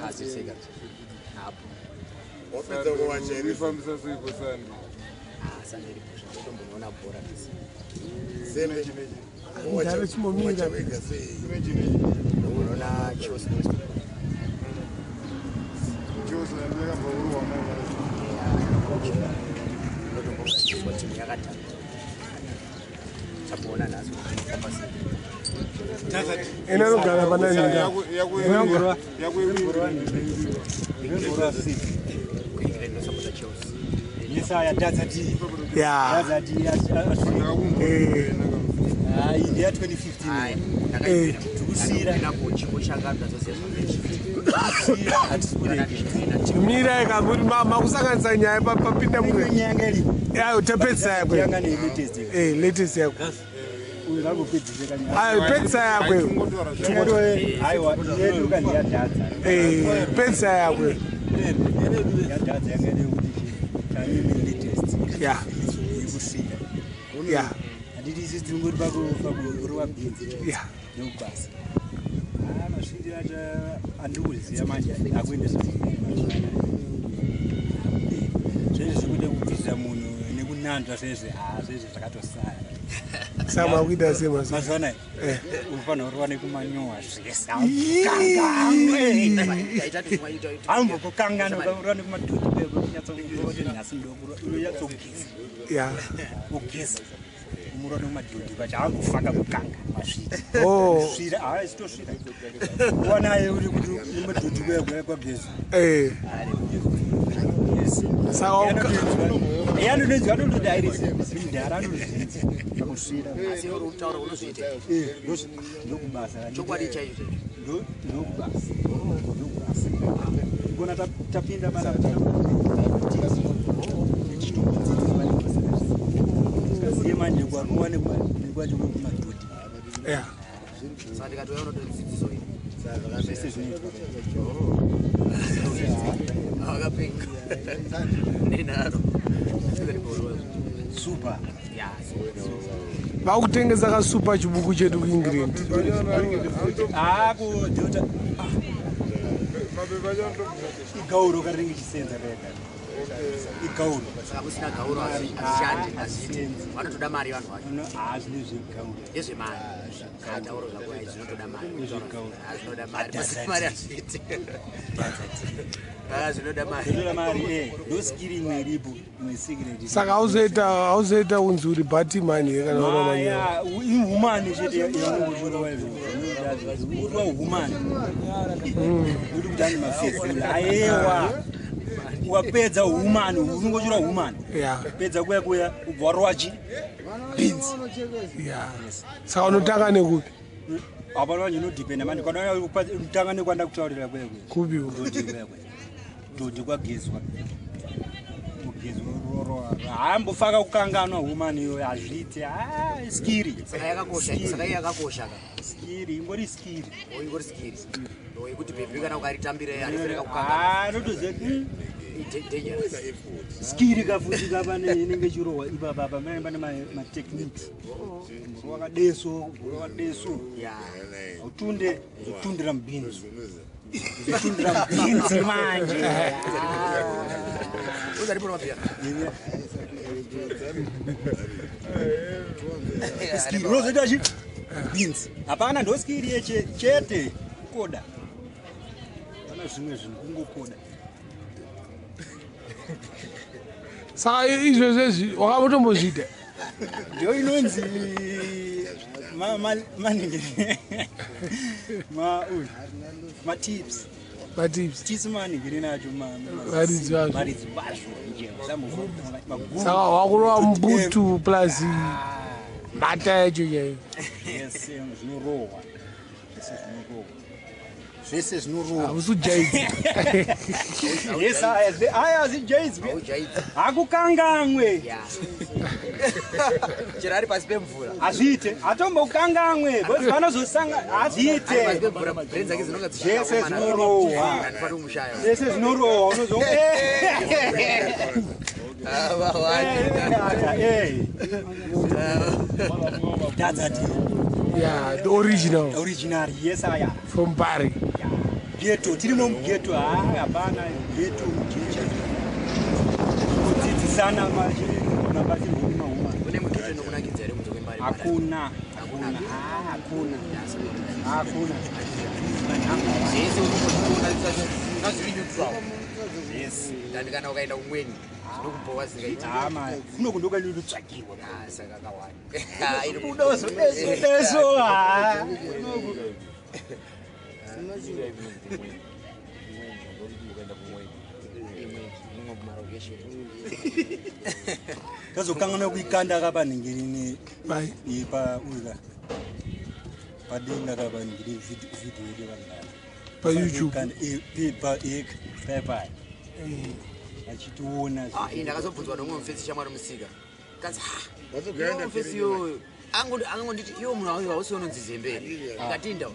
Asiseka. Hapo. Wapenda kuwacha hivi. Famisa sipo sana. Sana ile pusha ndio mbona bora kisi. Sema Ndalo chimomira. Unaona chos ndio. Chos ndio kama uru wa mama. Ndio yakata. Sabona nazo kama Enalogala banani nga. Yakwe Nisaya Dazati. Yeah. Dazati ya 2015. Tukusira Mira ikanguri mama kusanganisa nyaya papinda mwe. nyangeli. Ya utapesa yakwe. Yanga ni latest. Latest yakwe. Ungago pedzise kanya. Ayo pesa yakwe. Tumoro aiwa yedu kan ya Daza. Pesa yakwe. Ya Daza yanga ni kuti kani ni latest. Yeah. Ikusira. Yeah. Adidi zinguri bako ruwa binzi. Yeah. Nokubasa. Mashindi aja anduzi yamanje akwende zvese zvikude kubvisa munhu nekunanzva zvese zvese zvakatosara Sama kuita sema sema. mazwana unofanira kurova nekumanyowa zvese hambo kukangana ukarova nekumadhodhi kweko kunyatsoti nhasi ndokuyatsogeza Yeah. ugeza umurova nekumadhodhi kwacho hangofaka kukanga masvita svira haisitosvira wanaye uri kuti nemadhodhi kwegeza Saka yanonenzwa anondoti airisi ndara anozvinzi pakusvira asi uri utaura unozviita ndokubasa chokwadi chaizvo ndokubasa kona tapinda mana kaziye manje kwaruwa nekwacho kwekumadhodhi yeah. saka ndikatouya unotodzidziso iyi zvese zvinoitwa akapinga nenharo super Vakutengesa ka super chibuku chetu ku England. kudota igauro karingi chisenza rega igauro saka kusina gauro hazishandi haziti vanotoda mari vanhu vacho zvine zvegauro yezvemari gauro zvako zvinotoda mari zvinoda mari hazviiti zvinoda zvinoda mari ndoskiri imwe iripo imwe secret Saka auzoita unzuri bati mani kana manya ihumani chete yangochorova izvo urwa uhumani uri kutani mafesula ayewa wapedza humani unongochora humani pedza kuya ubva warwachi beans saka unotanga nekupi hapana vanje inodhipenda mani kana utanga nekwanda kutaurira kwekwe kupi dhodhi kwagezwa hambofaka kukanganwa humani iyo hazviiti skiri saka yakakosha skiri ingori skiri ingori skiri yekuti bhebhi kana ukaritambire harifereka kukangana notoziva skiri kafutika pane inenge chirohwa ipapapa pane matechniques wakadeso utundira mubinzi manje uzaripona mapia skiri unozoita chi beans hapana ndo skiri yeche chete koda pana zvimwe zvinhu kungokoda saka izvezvezvi wakatombozviita ndio inonzi manenge matips tips manenge nacho varidzi vacho nje saka wakurova mubutu plus mbata yacho chaiyo zvinorohwa zvese zvinorohwa hausujaidzi aya zijaidzi hakukangamwe chero ari pasi pemvura hazviite hatombokangamwe bcause vanozosanga hazviite zvese zvinorohwa zvese zvinorohwa unozo yeah, the original yes aya from Bari ghetto tirimo ghetto hapana ghetto mchicha kuti sana maji mabati huma kune mughetto nokunakidza ere kutoke mari hakuna zvese unokuona nazvinyutswa yes kana ukaenda kumweni zvinokubowa zingaita kunokundoka ndotsvakirwa saka kawanda udozodeso tazokangana kuikanda kapanhingirini ipa uika padenga kapanhingiri video yedu vanhu pa YouTube pa achitiona ndakazobvunzwa nomwe mufesi shamwari musika kanzi mufesi iyoyo angonditi iwo munhu auyo hausiononzi zemberi ndikatinda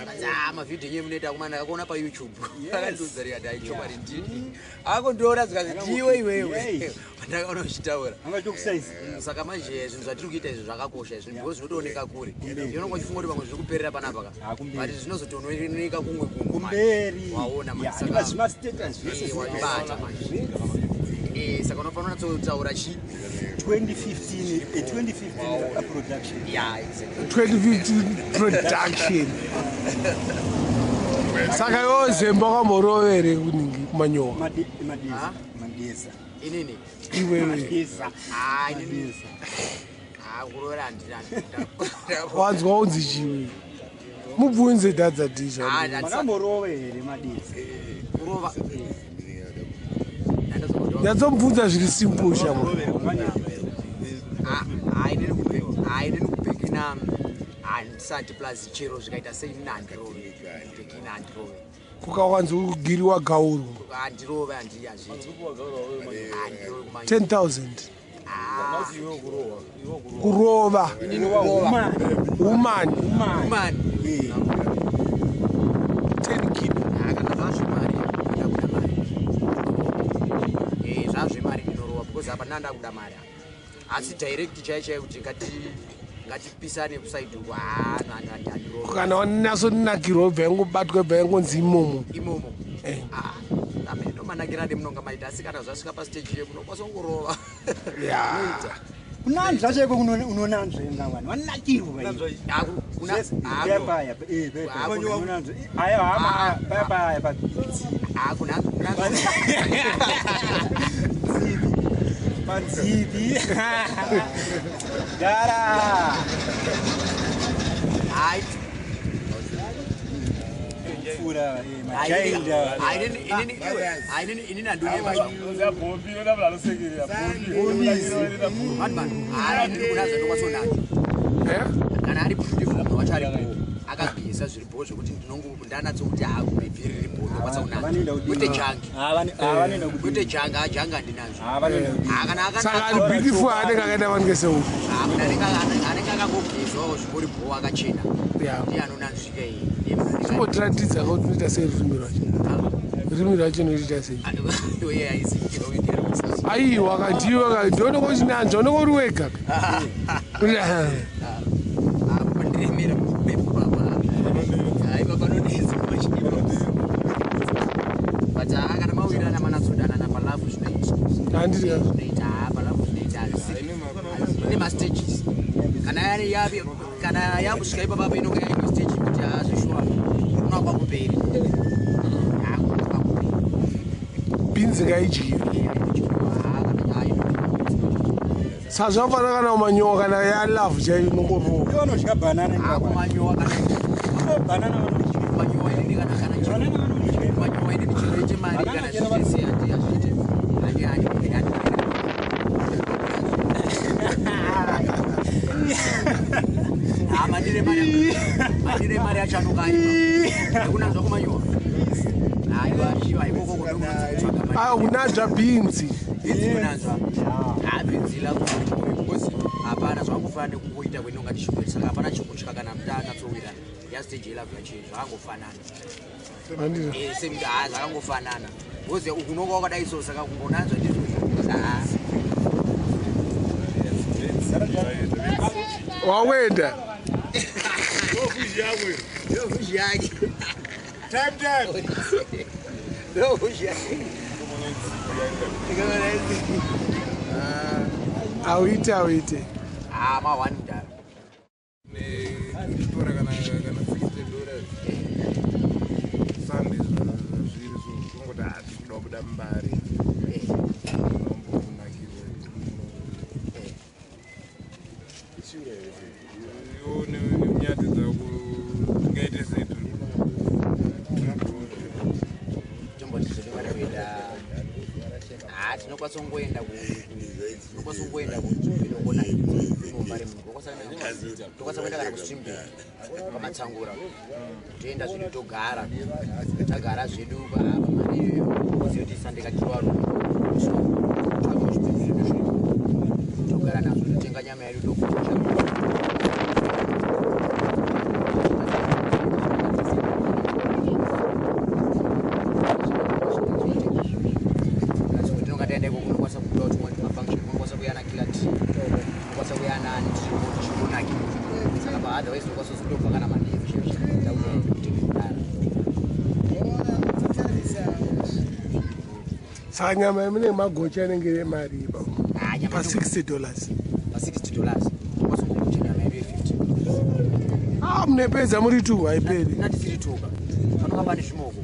kanzi mavhidhiyo enye munoita kuma ndakakuona pa YouTube akandiudza rikati aichomari ndini akondiona zikazi ndiwe iwewe ndakaona uchitaura saka manje zvinhu zvatiri kuita izvi zvakakosha izvi because zvinotooneka kure ndinonga chifunga kuti pamwe zviri kuperera panapa but zvinozotooneka kumwe kumberi waona wabata manje saka unofanira kutaura chi 2015 production 2015 production saka yo zemba kamborovere kuningi kumanyoka madesa inini iwewe kurovera handina wanzwa unzi chiwe mubvunze dadzadisha makamborovere madesa kurova yatsomubvunza zviri simple shamwa hainini kupekina handisati plus chero zvikaita sei nandirove pekina handirove kukawanzogiriwa gauru handirove handiyazviti 10,000 kurova woman 10 kilo kana zvazvemari ndakuda mari zvazvemari ndinorova because apa ndandakuda mari asi direct chaichai kuti ngatipisane kusaidi uku handirova kana wanasonakirwa bvaingobatwa bvaingonzi imomo manakira munonga maita asi kana zvasvika pastage munokwasankurova kunanzva chaiko unonanzvenga mwana wanakirwa panzivi gara fura machainda inini handunekunaza ndokwasonacho kana ari beautiful wacharipo akabhisa zviripo zvekuti ndanatsokuti hakuivhiri ripo kwete janga ajanga ndinazvo saka ari beautiful anenge akaita vangeseu anenge akangobhisawo zviporipo akachena ndiye anonanzvika iyi zvimbotiratidza kuti unoita sei rurimi rwacho noita sei aiwa kandiwa ndioneko chinanzva unenge uri wega ndiremera mubepu papa aiva panodezi but kana mawirana manatsodana palafu zvinoita palafu zvinoita ine mastages kana yakusvika ipapapa inonga yaine stage kuti zvishwa unakwa kuperi binzi ngaidyire sazvafana kana umanyowa kana yalavu chaiyo nongorova iwanodya banana manyowa inini chiro chemari kana zvese hazviite mandire mari yacho anokaima akunanzva kumanyowa unanzva bhinzi unanzva bhinzi lakuosi hapana zvangofana nekungoita kwenonga ndishumiri saka hapana chekutya kana mutanatsowirana yasteji yelavu yacheyo zvakangofanana zvakangofanana bcause unonga wakadai so saka kungonanzva ndizvo wawenda yake Awite. Mawanda. Tora kana $60. Sunday zviri zvongoti hati kuda kubuda mumbari. Ione nyati dzako ngaite setu. Tinokwanisa kungoenda kunogona mumbari tokwanisa kuenda kana kuswimbing pamatsangura toenda zvedu togara tagara zvedu pamari zoti sandekakiwaro togara nazvo totenga nyama yedu tokucha Saka nyama yemune magocha anenge mari pa $60. $60 tokwasokucha nyama yedu ye50 munepedza muri 2 haiperi natisiri tuka panokamba nezvimoko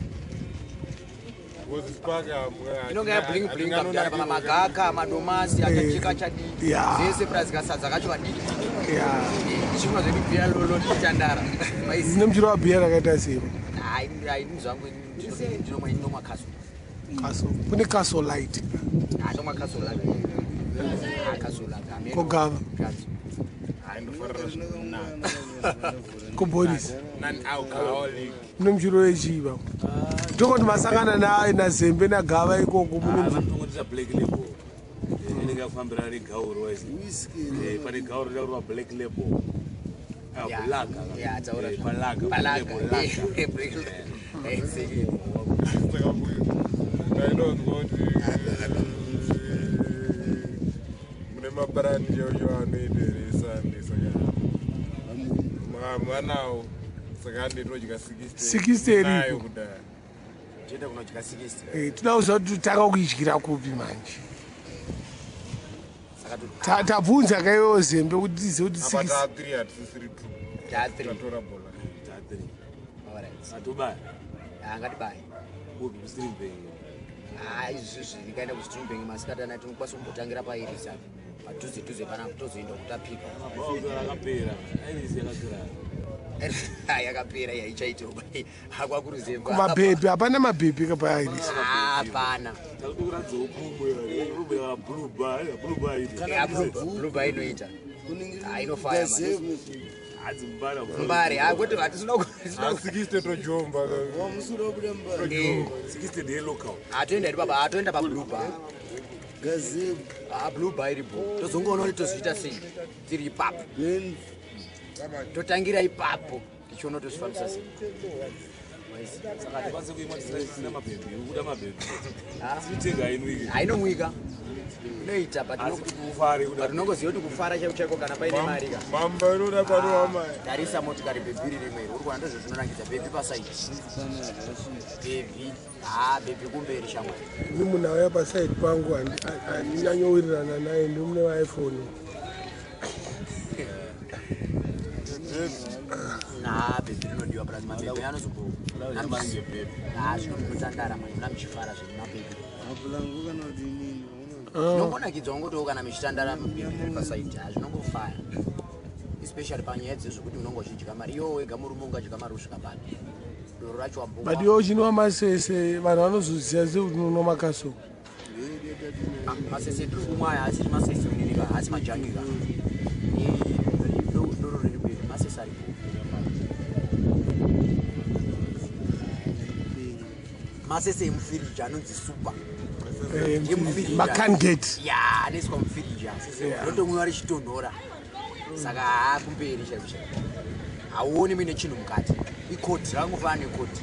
inonga yabling akudara pamagaka madomasi akacheka chadiki zese prazikasadza kacho kadiki chimwa zvedu bhira lolotitandara zine muchiro wabhiya rakaita sero zvangu ndinomwa kaso kune kaso light ndomwa kaso kogava koboris mune muchiro wechiva tokoti masangana nazembe nagava ikoko inengafambira regauro pane gauro raurwa black label mune mabrani chaucho anoiteresa manawo saka anditodya 60 eripo kudhaya toenda kunodya 60 toda kuziva kuti totanga kuidyira kupi manje tabvunza kaiwewo zembe kuti tizive kuti 3 hatisisiri 2 tatora bola atobaya angatibaye kustrimbeng izvizvi ndikaenda kustrimbeng masikatana tinokwanisa kumbotangira pairisa padhuze pana tozoenda kutapika akapera airisi yakagara yakapera yaichaitoba akwakuruzemba kumabhebhi hapana mabhebhi kapairisa hapana bluba inoita inofaya mbari kwete atoenda iri baba atoenda pabluba bluba iripo tozongoona kuti tozviita sei tiri ipapo totangira ipapo tichiona tozvifambisa sei ainomwika inoita patinongoziva kuti kufara chaiko kana paine mari tarisa motikari bhebhiri rimwe iri kuona ndozvo zvinonangidza bhebhi pasaidi bhebhi kumberi shamwari ini munhu auya pasaidi pangu handinyanyowirirana naye ndimune waiphone bhebhi rinodiwa plus mabhebhi anozobozvinotandara muna muchifara zvinhu mabhebhi nongonakidzwa ngotiwo kana muchitandara mabhebhi ri pasaidi hazvinongofaya especially panyaya dzezvokuti unonga uchidya mari iwo wega murume ungadya mari usvika pano doro racho wambo but iwo chinwa masese vanhu vanozoziva sekuti unonwa makaso masese tiri kumwa aya asiri masese unerika asi majangika doro riri mberi masese aripo masese emufiriji anonzi super macangate anoiswa mufiriji rotomwiwa richitonhora saka kumberi chaizvo hauoni muine chinhu mukati ikoti rakangofana nekoti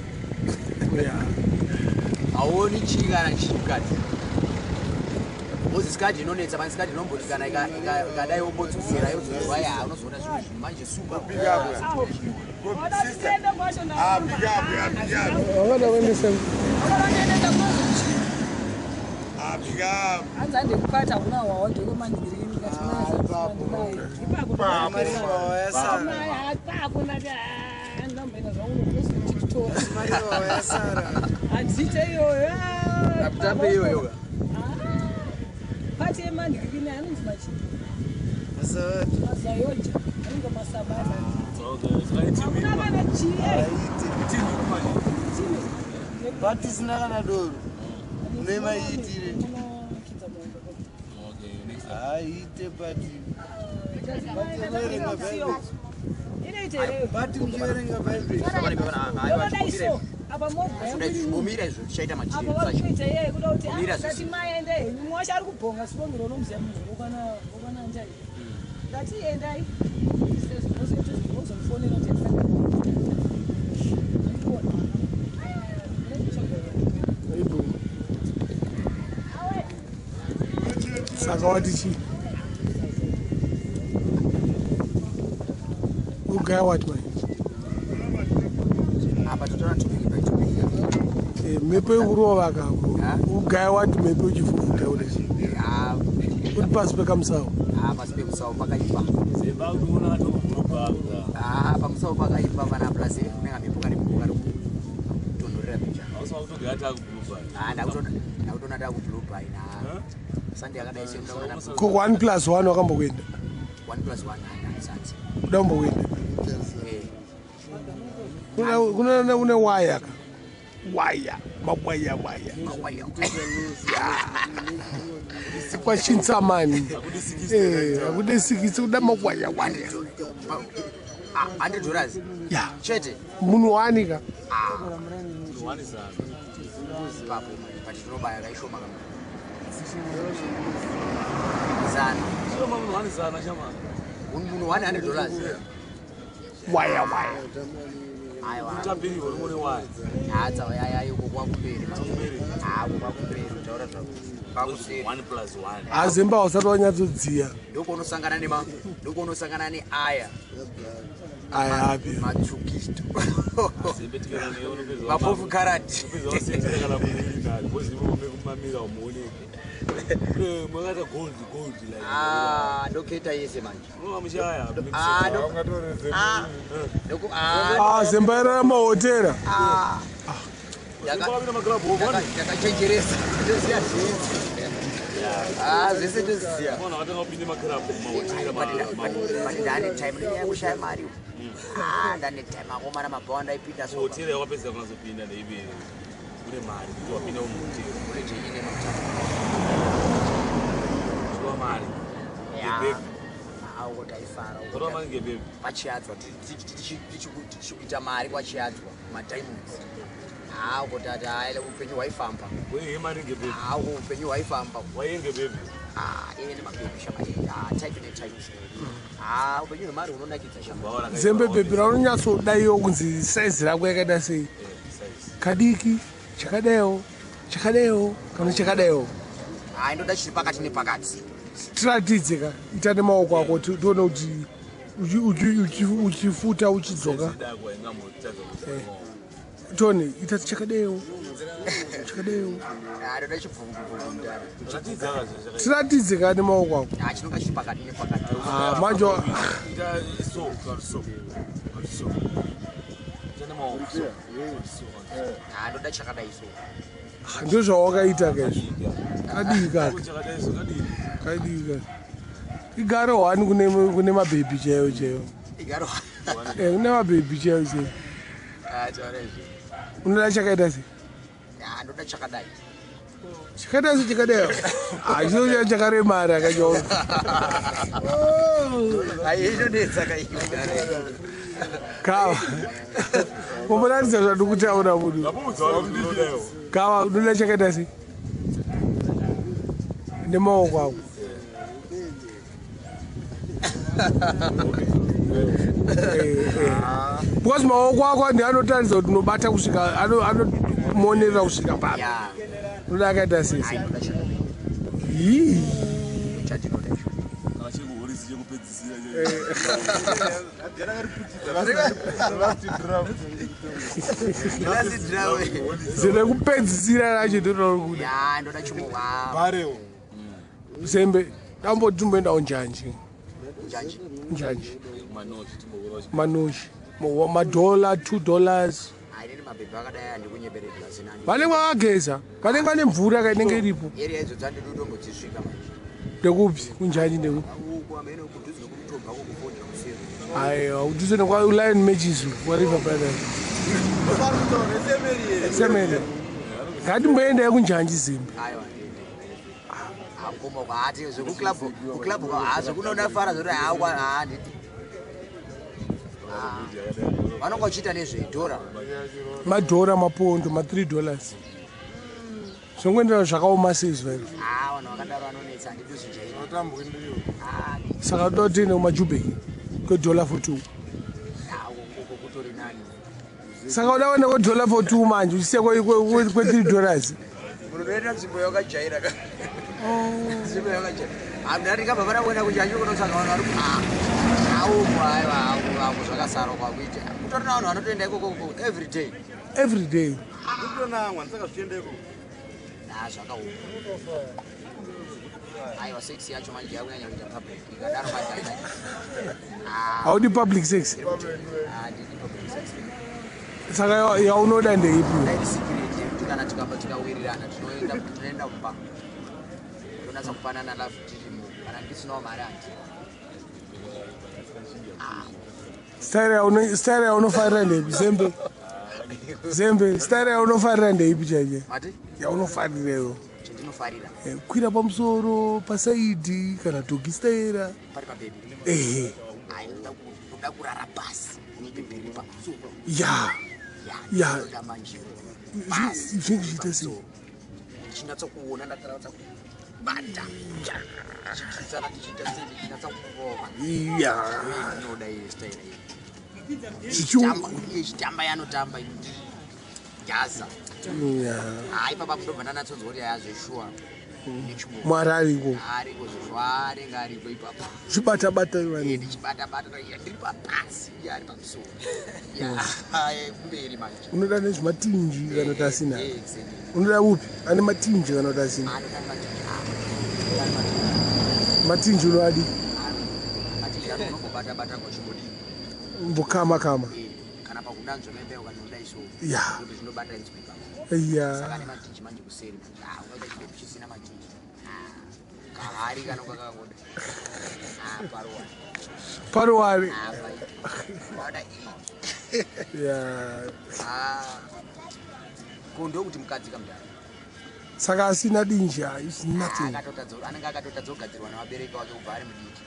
hauoni chii kana chii mukati Moses skadi inonetsa manje skadi inomboti kana ikadai obotsuzera yozowa ya unozoona zvinhu manje super But it's not a door. Never eat it. I eat it, but wearing a baby. umira izvo zvichaita matirumira saka wati chi ugaya wati mai apa totora topiki mepe urova kako ugaya wati mepe uchifufuta udesi uri pasi pekamusawo pasi pemusawo pakaipa pamusawo pakaipa pana plasi kunenge mhepo kane tonhorera picha ndakutona takublubai sande yakadai ko 1+1 wakambokuenda 1+1 haisati uda kumbokuenda kuna une waya ka waya mawaya kwachinsamani akudesikisi kuda mawaya $100 ya chete munhu waanika papo pati tinobaya kaishoma zana munhu $100 waya azemba usati wanyatsodziya ndokunosangana neaya api matsukisto mapofu karati ndoketa yese manje zemba ira ramahotera yakachenjeresa zvese toziya ndane time nenyaya kushaya mari ndane time akomana mabhawa ndaipinda pachiadzwa tichikuita mari kwachiadzwa madiamonds kutati aile upenyu hwaifamba upenyu hwaifamba ine mabhebi type upenyu hwemari hunonakidza zembe bhebi raunonyatsodaiwo kunzi saizi rako yakaita sei kadiki chakadaiwo kana chakadaiwo ndoda chiri pakati nepakati tiratidze ka ita nemaoko ako tione kuti uchifuta uchidzoka toni ita chakadaiwo ndoda chibvumvumvu tiratidze ka nemaoko ako chinonga chiri pakati nepakati manje ndoda chakadai so ndo zvawakaita kaizvo kadii kaka igare 1 kune mabhebi chaiyo kune mabhebi chaiyo unoda chakaita se ndoda chakadai chakaita se chakadaiwo chino chakaremara kacho inonetsa kava umboratidza zvadi kutaura munhu kava unoda chakaita se nemaoko ako because maoko ako andi anotaridza kuti unobata kusvika anomonerera kusvika papi unoda akaita sese Ih. Chatinoda icho. Achikuhorisi chekupedzisira Last draw. Zere kupedzisira racho ndinoro kuti. Ya ndoda chimwa. Bareo. Sembe dambo tumboenda unjanji. Jaji. Unjanji. manoshi Manoshi. Madola $2. Aine mabhebha akadai andikunyeberera zinani. Vane vakageza. Vane vane mvura kainenge iripo. Area idzo dzandidotombodzisvika manje. Ndekupi kunjanji ndekupi. Uko amene kudhuze nokutomba kokufunda kuseri. Aiwa udhuze nekwa Lion Matches wariver brother. Semene. Ngatimboenda yakunjanji Zimbe. Aiwa. Akoma kwaati zvokuclub kwahazo kunoda fara zoti hawa handiti. Vanongochita nezvedhora. Madhora mapondo $3. Zvongoendera zvakaoma seizva izvo. Vanhu vakadaro vanonetsa handiti zvijairo. Otambwe ndiyo. Saka totenda kumajubheki $2 for 2. Uko kutori nani. Saka uda kuenda $2 for 2 manje uchisiya $3. Unoenda nzvimbo yakajaira ka. Nzvimbo yakajaira. Hamdani kabva vana kuenda kunjanji kunosanga vanhu vari auko aiwa zvakasara kwakuita. Kutori navanhu vanotoenda ikoko every day. Every day. Kutonamwa ndisaka zvichiendeko. Zvakaoma. Aiwa 6 yacho manje yakunyanya kuita public. Ikadaro madai. Haudi public sex. Handiti public sex. Saka yaunoda ndeipi. Dai secret kuti kana tikawirirana tinoenda kumba. Tonatsa kupanana love tirimu. Kana ndisinawo mari anti. Style yaunofarira ndeipi Zembe. Zembe style yaunofarira ndeipi chaje. Mati? Yaunofarira. Chendinofarira. Kwira pamusoro pasaidi kana doggy style. Pari pabhebi. Ehe. Ai ndoda kurara pasi. Unipemberi pamusoro. Ya. Ya. Ndoda manje. Zvinhu zviita sei. Ndichinatsokuona ndakaratsa kubata. Chichitsara tichiita sei ndichinatsakurova. Ya. Ndinoda iyi style iyi. Chitamba yanotamba Gaza. Hai papa mudobva ndanatsonzwa kuti yazveshuwa. Mwari ariko. Ariko zvare ngariko ipapo. Chibata vani. Ndichibata ndiri papasi yari pamusoro. Kumberi manje. Unoda nezvimatinji kana kuti asina. Unoda upi? Ane matinji kana kuti asina. Matinji unoadi. Matinji anongobata ngochibodi. Mbokama. Kana pakudanzwa membe ukanoda iso. Ya. Kuti zvinobata inspector. Ya. Saka nematinji manje kuseri manje. Unoda chipepu chisina matinji. Kahari kana kwakakoda. Parwari. Wada Ya. Kondo kuti mukadzi kamdani. Saka asina dinja, is nothing. Anenge akatotadza kugadzirwa navabereki vake kubva ari mudiki.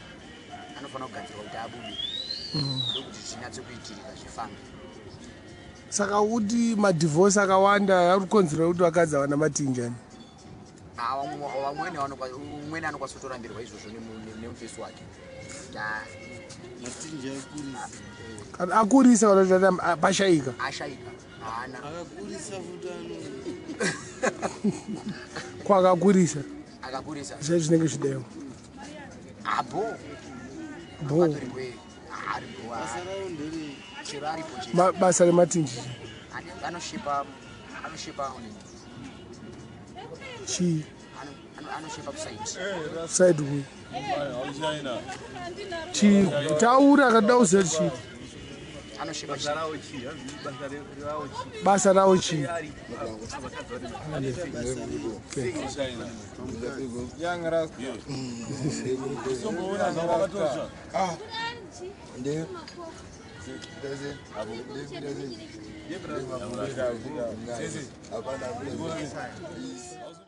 Anofanira kugadzirwa kuti abude. Ndokuti zvinyatsokuitirika zvifambe. Saka kuti madhivorce akawanda arikukonzera kuti vakadzi havana matinjani. Umweni anokwanisa kutorambirwa izvozvo nemufesi wake. Kana akurisa kana kuti pashayika. Ashayika. Haana. Akakurisa futano. Kwakakurisa. Akakurisa. Zvai zvinenge zvidemo. Abo. Bo. Basa rematinji. Anoshipa Chi. Anoshipa kusaiti. Side ku. Chi. Taura akada uzeri chi. Anoshipa Basa rawo chi. Young Rasta. Ndio. Sisi. Hapana.